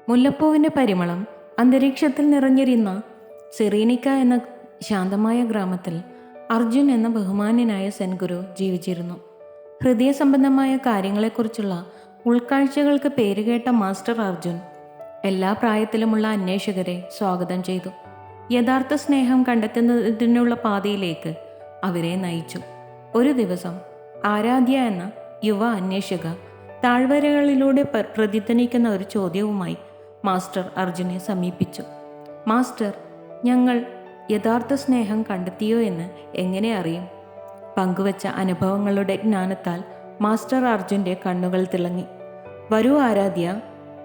മുല്ലപ്പൂവിൻ്റെ പരിമളം അന്തരീക്ഷത്തിൽ നിറഞ്ഞിരുന്ന സെറീനിക്ക എന്ന ശാന്തമായ ഗ്രാമത്തിൽ അർജുൻ എന്ന ബഹുമാന്യനായ സെൻഗുരു ജീവിച്ചിരുന്നു. ഹൃദയസംബന്ധമായ കാര്യങ്ങളെക്കുറിച്ചുള്ള ഉൾക്കാഴ്ചകൾക്ക് പേരുകേട്ട മാസ്റ്റർ അർജുൻ എല്ലാ പ്രായത്തിലുമുള്ള അന്വേഷകരെ സ്വാഗതം ചെയ്തു. യഥാർത്ഥ സ്നേഹം കണ്ടെത്തുന്നതിനുള്ള പാതയിലേക്ക് അവരെ നയിച്ചു. ഒരു ദിവസം ആരാധ്യ എന്ന യുവ അന്വേഷക താഴ്വരകളിലൂടെ പ്രതിധ്വനിക്കുന്ന ഒരു ചോദ്യവുമായി മാസ്റ്റർ അർജുനെ സമീപിച്ചു. മാസ്റ്റർ, ഞങ്ങൾ യഥാർത്ഥ സ്നേഹം കണ്ടെത്തിയോ എന്ന് എങ്ങനെ അറിയും? പങ്കുവച്ച അനുഭവങ്ങളുടെ ജ്ഞാനത്താൽ മാസ്റ്റർ അർജുൻ്റെ കണ്ണുകൾ തിളങ്ങി. വരൂ ആരാധ്യ,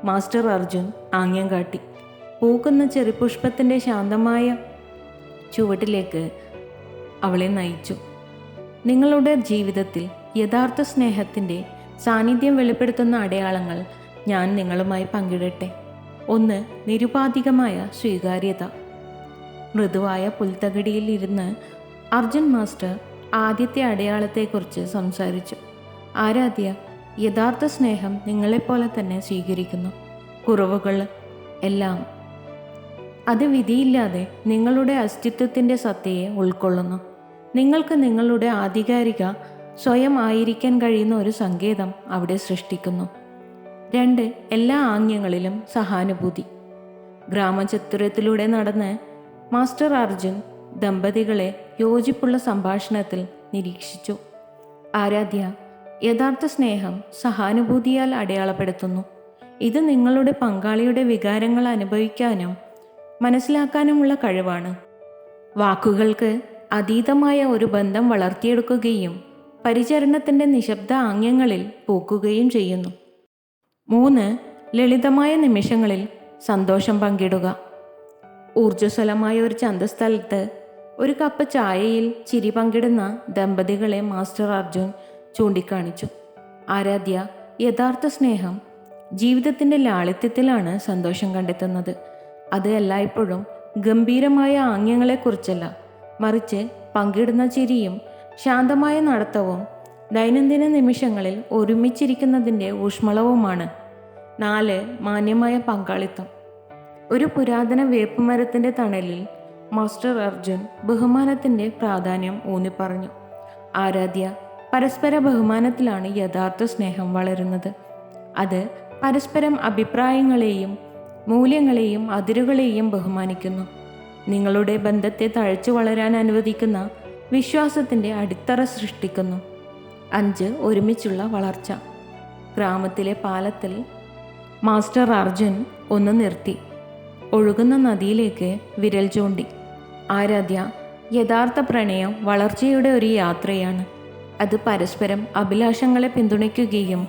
മാസ്റ്റർ അർജുൻ ആംഗ്യം കാട്ടി. പൂക്കുന്ന ചെറിപ്പുഷ്പത്തിൻ്റെ ശാന്തമായ ചുവട്ടിലേക്ക് അവളെ നയിച്ചു. നിങ്ങളുടെ ജീവിതത്തിൽ യഥാർത്ഥ സ്നേഹത്തിൻ്റെ സാന്നിധ്യം വെളിപ്പെടുത്തുന്ന അടയാളങ്ങൾ ഞാൻ നിങ്ങളുമായി പങ്കിടട്ടെ. 1. നിരുപാധികമായ സ്വീകാര്യത. മൃദുവായ പുൽത്തകിടിയിൽ ഇരുന്ന് അർജുൻ മാസ്റ്റർ ആദ്യത്തെ അടയാളത്തെക്കുറിച്ച് സംസാരിച്ചു. ആരാധ്യ, യഥാർത്ഥ സ്നേഹം നിങ്ങളെപ്പോലെ തന്നെ സ്വീകരിക്കുന്നു. കുറവുകൾ എല്ലാം. അത് വിധിയില്ലാതെ നിങ്ങളുടെ അസ്തിത്വത്തിൻ്റെ സത്തയെ ഉൾക്കൊള്ളുന്നു. നിങ്ങൾക്ക് നിങ്ങളുടെ ആധികാരിക സ്വയം ആയിരിക്കാൻ കഴിയുന്ന ഒരു സങ്കേതം അവിടെ സൃഷ്ടിക്കുന്നു. 2. എല്ലാ ആംഗ്യങ്ങളിലും സഹാനുഭൂതി. ഗ്രാമചത്തുരത്തിലൂടെ നടന്ന് മാസ്റ്റർ അർജുൻ ദമ്പതികളെ യോജിപ്പുള്ള സംഭാഷണത്തിൽ നിരീക്ഷിച്ചു. ആരാധ്യ, യഥാർത്ഥ സ്നേഹം സഹാനുഭൂതിയാൽ അടയാളപ്പെടുത്തുന്നു. ഇത് നിങ്ങളുടെ പങ്കാളിയുടെ വികാരങ്ങൾ അനുഭവിക്കാനും മനസ്സിലാക്കാനുമുള്ള കഴിവാണ്. വാക്കുകൾക്ക് അതീതമായ ഒരു ബന്ധം വളർത്തിയെടുക്കുകയും പരിചരണത്തിൻ്റെ നിശബ്ദ ആംഗ്യങ്ങളിൽ പൂക്കുകയും ചെയ്യുന്നു. 3. ലളിതമായ നിമിഷങ്ങളിൽ സന്തോഷം പങ്കിടുക. ഊർജ്ജസ്വലമായ ഒരു ചന്തസ്ഥലത്ത് ഒരു കപ്പ് ചായയിൽ ചിരി പങ്കിടുന്ന ദമ്പതികളെ മാസ്റ്റർ അർജുൻ ചൂണ്ടിക്കാണിച്ചു. ആരാധ്യ, യഥാർത്ഥ സ്നേഹം ജീവിതത്തിൻ്റെ ലാളിത്യത്തിലാണ് സന്തോഷം കണ്ടെത്തുന്നത്. അത് എല്ലായ്പ്പോഴും ഗംഭീരമായ ആംഗ്യങ്ങളെക്കുറിച്ചല്ല, മറിച്ച് പങ്കിടുന്ന ചിരിയും ശാന്തമായ നടത്തവും ദൈനംദിന നിമിഷങ്ങളിൽ ഒരുമിച്ചിരിക്കുന്നതിൻ്റെ ഊഷ്മളവുമാണ്. 4. മാന്യമായ പങ്കാളിത്തം. ഒരു പുരാതന വേപ്പുമരത്തിൻ്റെ തണലിൽ മാസ്റ്റർ അർജുൻ ബഹുമാനത്തിൻ്റെ പ്രാധാന്യം ഊന്നിപ്പറഞ്ഞു. ആരാധ്യ, പരസ്പര ബഹുമാനത്തിലാണ് യഥാർത്ഥ സ്നേഹം വളരുന്നത്. അത് പരസ്പരം അഭിപ്രായങ്ങളെയും മൂല്യങ്ങളെയും അതിരുകളെയും ബഹുമാനിക്കുന്നു. നിങ്ങളുടെ ബന്ധത്തെ തഴച്ചു വളരാൻ അനുവദിക്കുന്ന വിശ്വാസത്തിൻ്റെ അടിത്തറ സൃഷ്ടിക്കുന്നു. 5. ഒരുമിച്ചുള്ള വളർച്ച. ഗ്രാമത്തിലെ പാലത്തിൽ മാസ്റ്റർ അർജുൻ ഒന്ന് നിർത്തി. ഒഴുകുന്ന നദിയിലേക്ക് വിരൽ ചൂണ്ടി. ആരാധ്യ, യഥാർത്ഥ പ്രണയം വളർച്ചയുടെ ഒരു യാത്രയാണ്. അത് പരസ്പരം അഭിലാഷങ്ങളെ പിന്തുണയ്ക്കുകയും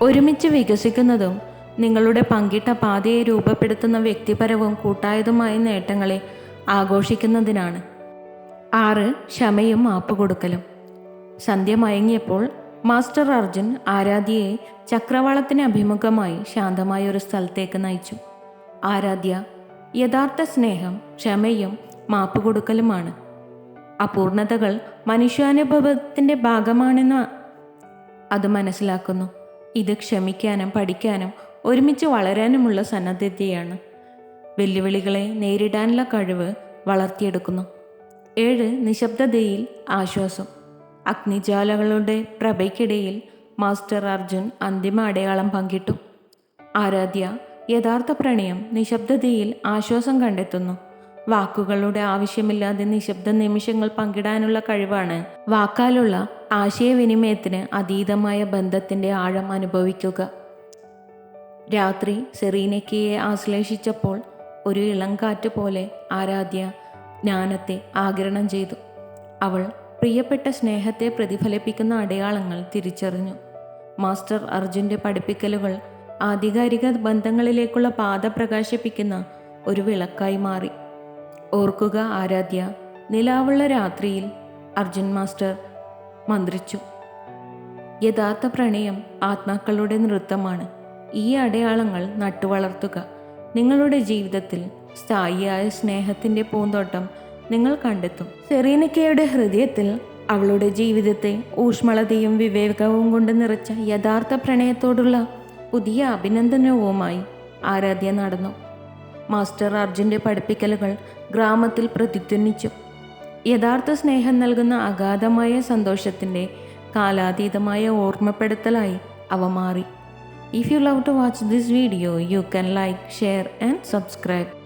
ഒരുമിച്ച് വികസിക്കുന്നതും നിങ്ങളുടെ പങ്കിട്ട പാതയെ രൂപപ്പെടുത്തുന്ന വ്യക്തിപരവും കൂട്ടായതുമായ നേട്ടങ്ങളെ ആഘോഷിക്കുന്നതിനാണ്. 6. ക്ഷമയും മാപ്പുകൊടുക്കലും. സന്ധ്യ മയങ്ങിയപ്പോൾ മാസ്റ്റർ അർജുൻ ആരാധ്യയെ ചക്രവാളത്തിന് അഭിമുഖമായി ശാന്തമായ ഒരു സ്ഥലത്തേക്ക് നയിച്ചു. ആരാധ്യ, യഥാർത്ഥ സ്നേഹം ക്ഷമയും മാപ്പുകൊടുക്കലുമാണ്. അപൂർണതകൾ മനുഷ്യാനുഭവത്തിൻ്റെ ഭാഗമാണെന്ന് അത് മനസ്സിലാക്കുന്നു. ഇത് ക്ഷമിക്കാനും പഠിക്കാനും ഒരുമിച്ച് വളരാനുമുള്ള സന്നദ്ധതയാണ്. വെല്ലുവിളികളെ നേരിടാനുള്ള കഴിവ് വളർത്തിയെടുക്കുന്നു. 7. നിശബ്ദതയിൽ ആശ്വാസം. അഗ്നിജ്വാലകളുടെ പ്രഭയ്ക്കിടയിൽ മാസ്റ്റർ അർജുൻ അന്തിമ അടയാളം പങ്കിട്ടു. ആരാധ്യ, യഥാർത്ഥ പ്രണയം നിശബ്ദതയിൽ ആശ്വാസം കണ്ടെത്തുന്നു. വാക്കുകളുടെ ആവശ്യമില്ലാതെ നിശബ്ദ നിമിഷങ്ങൾ പങ്കിടാനുള്ള കഴിവാണ് വാക്കാലുള്ള ആശയവിനിമയത്തിന് അതീതമായ ബന്ധത്തിൻ്റെ ആഴം അനുഭവിക്കുക. രാത്രി സെറീനയ്ക്കയെ ആശ്ലേഷിച്ചപ്പോൾ ഒരു ഇളംകാറ്റ് പോലെ ആരാധ്യ ജ്ഞാനത്തെ ആഗിരണം ചെയ്തു. അവൾ പ്രിയപ്പെട്ട സ്നേഹത്തെ പ്രതിഫലിപ്പിക്കുന്ന അടയാളങ്ങൾ തിരിച്ചറിഞ്ഞു. മാസ്റ്റർ അർജുൻ്റെ പഠിപ്പിക്കലുകൾ ആധികാരിക ബന്ധങ്ങളിലേക്കുള്ള പാത പ്രകാശിപ്പിക്കുന്ന ഒരു വിളക്കായി മാറി. ഓർക്കുക ആരാധ്യ, നിലാവുള്ള രാത്രിയിൽ അർജുൻ മാസ്റ്റർ മന്ത്രിച്ചു. യഥാർത്ഥ പ്രണയം ആത്മാക്കളുടെ നൃത്തമാണ്. ഈ അടയാളങ്ങൾ നട്ടുവളർത്തുക. നിങ്ങളുടെ ജീവിതത്തിൽ സ്ഥായിയായ സ്നേഹത്തിൻ്റെ പൂന്തോട്ടം നിങ്ങൾ കണ്ടെത്തും. സെറീനയ്ക്കയുടെ ഹൃദയത്തിൽ അവളുടെ ജീവിതത്തെ ഊഷ്മളതയും വിവേകവും കൊണ്ട് നിറച്ച യഥാർത്ഥ പ്രണയത്തോടുള്ള പുതിയ അഭിനന്ദനവുമായി ആരാധ്യ നടന്നു. മാസ്റ്റർ അർജുൻ്റെ പഠിപ്പിക്കലുകൾ ഗ്രാമത്തിൽ പ്രതിധ്വനിച്ചു. യഥാർത്ഥ സ്നേഹം നൽകുന്ന അഗാധമായ സന്തോഷത്തിൻ്റെ കാലാതീതമായ ഓർമ്മപ്പെടുത്തലായി അവ മാറി. If you love to watch this video, you can like, share and subscribe.